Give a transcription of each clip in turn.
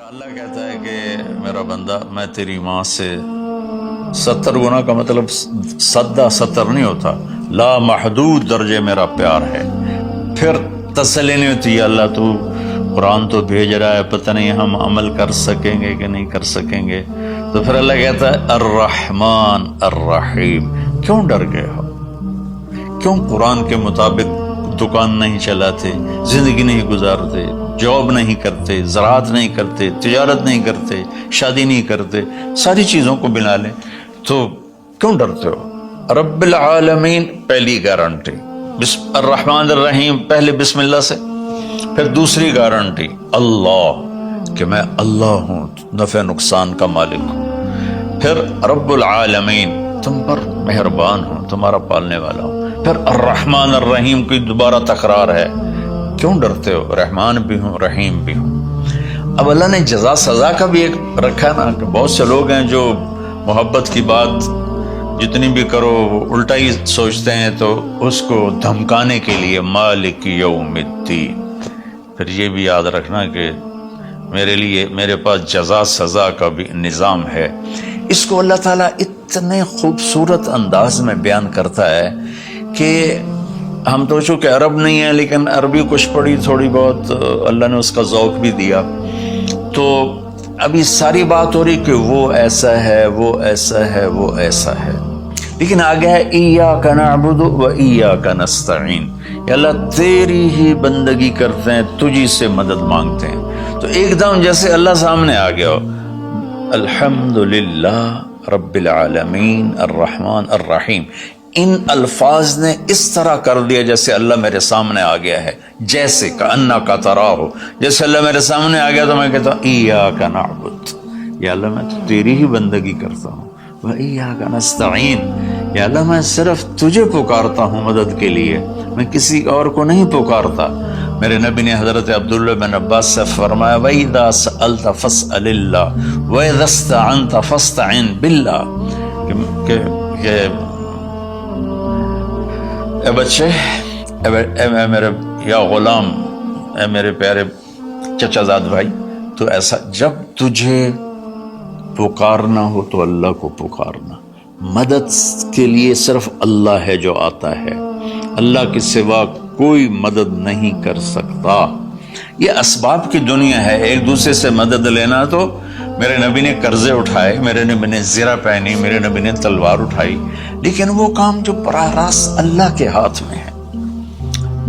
اللہ کہتا ہے کہ میرا بندہ میں تیری ماں سے 70 گنا کا مطلب 70 نہیں ہوتا، لا محدود درجے میرا پیار ہے۔ پھر تسلی نہیں ہوتی، اللہ تو قرآن تو بھیج رہا ہے، پتہ نہیں ہم عمل کر سکیں گے کہ نہیں کر سکیں گے۔ تو پھر اللہ کہتا ہے الرحمن الرحیم۔ کیوں ڈر گئے ہو؟ کیوں قرآن کے مطابق دکان نہیں چلاتے، زندگی نہیں گزارتے، جاب نہیں کرتے، زراعت نہیں کرتے، تجارت نہیں کرتے، شادی نہیں کرتے، ساری چیزوں کو بنا لیں تو کیوں ڈرتے ہو؟ رب العالمین پہلی گارنٹی، الرحمن الرحیم پہلے بسم اللہ سے، پھر دوسری گارنٹی اللہ کہ میں اللہ ہوں، نفع نقصان کا مالک ہوں، پھر رب العالمین تم پر مہربان ہوں، تمہارا پالنے والا ہوں، پھر الرحمن الرحیم کی دوبارہ تکرار ہے۔ کیوں ڈرتے ہو؟ رحمان بھی ہوں رحیم بھی ہوں۔ اب اللہ نے جزا سزا کا بھی ایک رکھا نا، کہ بہت سے لوگ ہیں جو محبت کی بات جتنی بھی کرو وہ الٹا ہی سوچتے ہیں، تو اس کو دھمکانے کے لیے مالک یوم الدین۔ پھر یہ بھی یاد رکھنا کہ میرے پاس جزا سزا کا بھی نظام ہے۔ اس کو اللہ تعالیٰ اتنے خوبصورت انداز میں بیان کرتا ہے کہ ہم تو چونکہ عرب نہیں ہیں لیکن عربی کچھ پڑھی تھوڑی بہت، اللہ نے اس کا ذوق بھی دیا، تو ابھی ساری بات ہو رہی کہ وہ ایسا ہے، وہ ایسا ہے، وہ ایسا ہے، لیکن آگے ہے ایاک نعبد و ایاک نستعین، یا اللہ تیری ہی بندگی کرتے ہیں، تجھی سے مدد مانگتے ہیں۔ تو ایک دم جیسے اللہ سامنے آ گیا ہو، الحمدللہ رب العالمین الرحمن الرحیم، ان الفاظ نے اس طرح کر دیا جیسے اللہ میرے سامنے آ گیا ہے، جیسے کأنک تراہ، جیسے اللہ میرے سامنے آ گیا تو میں کہتا ہوں ایاک نعبد، یا اللہ میں تو تیری ہی بندگی کرتا ہوں، و ایاک نستعین، یا اللہ میں صرف تجھے پکارتا ہوں مدد کے لیے، میں کسی اور کو نہیں پکارتا۔ میرے نبی نے حضرت عبداللہ بن عباس سے فرمایا وَإِذَا سَأَلْتَ فَاسْأَلِ اللَّهِ وَإِذَا اسْتَعَنْتَ فَاسْتَعِنْ بِاللَّهِ، کہ اے بچے، اے میرے یا غلام، اے میرے پیارے چچا زاد بھائی، تو ایسا جب تجھے پکارنا ہو تو اللہ کو پکارنا، مدد کے لیے صرف اللہ ہے جو آتا ہے، اللہ کے سوا کوئی مدد نہیں کر سکتا۔ یہ اسباب کی دنیا ہے، ایک دوسرے سے مدد لینا، تو میرے نبی نے قرضے اٹھائے، میرے نبی نے زرہ پہنی، میرے نبی نے تلوار اٹھائی، لیکن وہ کام جو براہ راست اللہ کے ہاتھ میں ہے،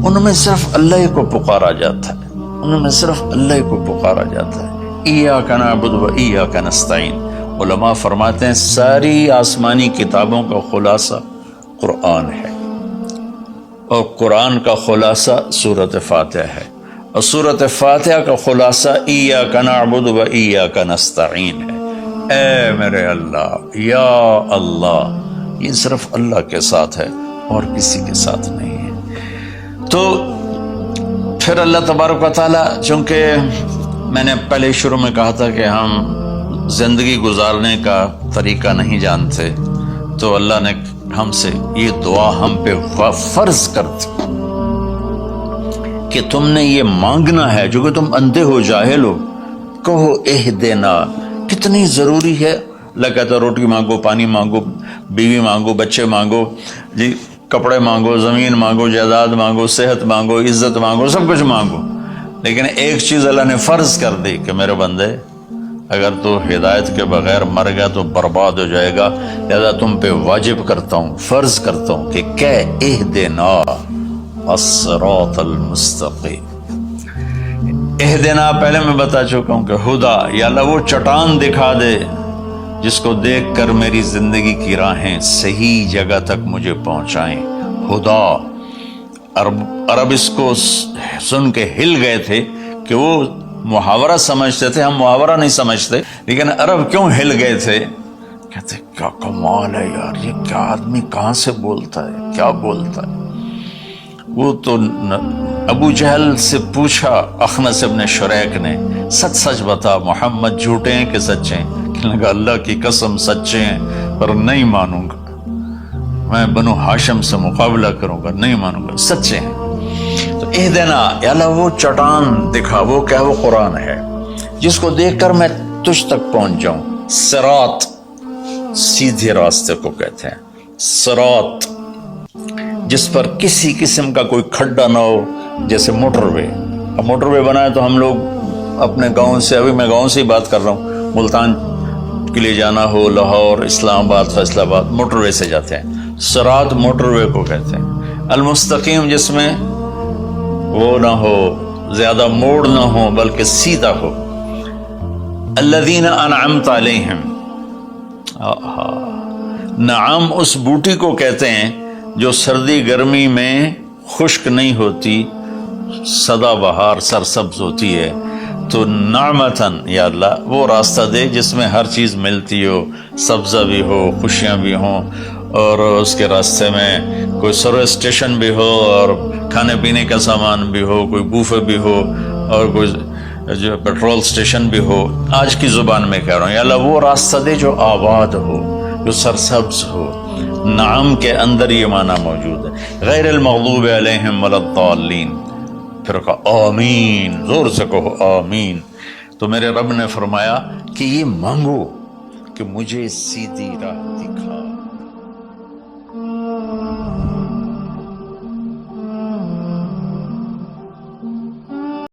ان میں صرف اللہ کو پکارا جاتا ہے، ان میں صرف اللہ کو پکارا جاتا ہے۔ ایاک نعبد و ایاک نستعین، علماء فرماتے ہیں ساری آسمانی کتابوں کا خلاصہ قرآن ہے، اور قرآن کا خلاصہ سورۃ فاتحہ ہے، اور سورۃ فاتحہ کا خلاصہ ایاک نعبد و ایاک نستعین ہے۔ اے میرے اللہ، یا اللہ، یہ صرف اللہ کے ساتھ ہے اور کسی کے ساتھ نہیں ہے۔ تو پھر اللہ تبارک و تعالیٰ، چونکہ میں نے پہلے شروع میں کہا تھا کہ ہم زندگی گزارنے کا طریقہ نہیں جانتے، تو اللہ نے ہم سے یہ دعا ہم پہ فرض کر دی کہ تم نے یہ مانگنا ہے جو کہ تم اندھے ہو، جاہل ہو، کہو اہدنا۔ کتنی ضروری ہے، اللہ کہتا روٹی مانگو، پانی مانگو، بیوی مانگو، بچے مانگو، جی کپڑے مانگو، زمین مانگو، جائیداد مانگو، صحت مانگو، عزت مانگو، سب کچھ مانگو، لیکن ایک چیز اللہ نے فرض کر دی کہ میرے بندے اگر تو ہدایت کے بغیر مر گیا تو برباد ہو جائے گا، لہذا تم پہ واجب کرتا ہوں، فرض کرتا ہوں کہ اہدنا الصراط المستقیم۔ اہدنا پہلے میں بتا چکا ہوں کہ ہدا، یا اللہ وہ چٹان دکھا دے جس کو دیکھ کر میری زندگی کی راہیں صحیح جگہ تک مجھے پہنچائیں۔ ہدا، عرب اس کو سن کے ہل گئے تھے کہ وہ محاورہ سمجھتے تھے، ہم محاورہ نہیں سمجھتے، لیکن عرب کیوں ہل گئے تھے؟ کہتے کیا کمال ہے یار، یہ کیا آدمی کہاں سے بولتا ہے، کیا بولتا ہے۔ وہ تو ابو جہل سے پوچھا اخنس ابن شریک نے، سچ سچ بتا محمد جھوٹے ہیں کہ سچے ہیں؟ کہنے لگا اللہ کی قسم سچے ہیں، پر نہیں مانوں گا، میں بنو ہاشم سے مقابلہ کروں گا، نہیں مانوں گا، سچے ہیں۔ تو اہدنا، یا اللہ وہ چٹان دکھا، وہ کیا؟ وہ قرآن ہے۔ جس کو دیکھ کر میں تجھ تک پہنچ جاؤں. صراط سیدھے راستے کو کہتے ہیں. صراط جس پر کسی قسم کا کوئی کھڈا نہ ہو، جیسے موٹر وے. اب موٹر وے بنائے تو ہم لوگ اپنے گاؤں سے، ابھی میں گاؤں سے ہی بات کر رہا ہوں، ملتان کے لیے جانا ہو، لاہور، اسلام آباد، فیصل آباد، موٹر وے سے جاتے ہیں. صراط موٹر وے کو کہتے ہیں. المستقیم جس میں وہ نہ ہو، زیادہ موڑ نہ ہو بلکہ سیدھا ہو. الذین انعمت علیہم، نعم اس بوٹی کو کہتے ہیں جو سردی گرمی میں خشک نہیں ہوتی، سدا بہار سرسبز ہوتی ہے. تو نعمتن، یا اللہ وہ راستہ دے جس میں ہر چیز ملتی ہو، سبزہ بھی ہو، خوشیاں بھی ہوں، اور اس کے راستے میں کوئی سروس اسٹیشن بھی ہو، اور کھانے پینے کا سامان بھی ہو، کوئی بوفے بھی ہو، اور کوئی جو پیٹرول اسٹیشن بھی ہو. آج کی زبان میں کہہ رہا ہوں، یا اللہ وہ راستہ دے جو آباد ہو، جو سرسبز ہو. نعم کے اندر یہ معنی موجود ہے. غیر المغضوب علیہم ولا الضالین. پھر کہا آمین، زور سے کہو آمین. تو میرے رب نے فرمایا کہ یہ مانگو کہ مجھے سیدھی راہ دی.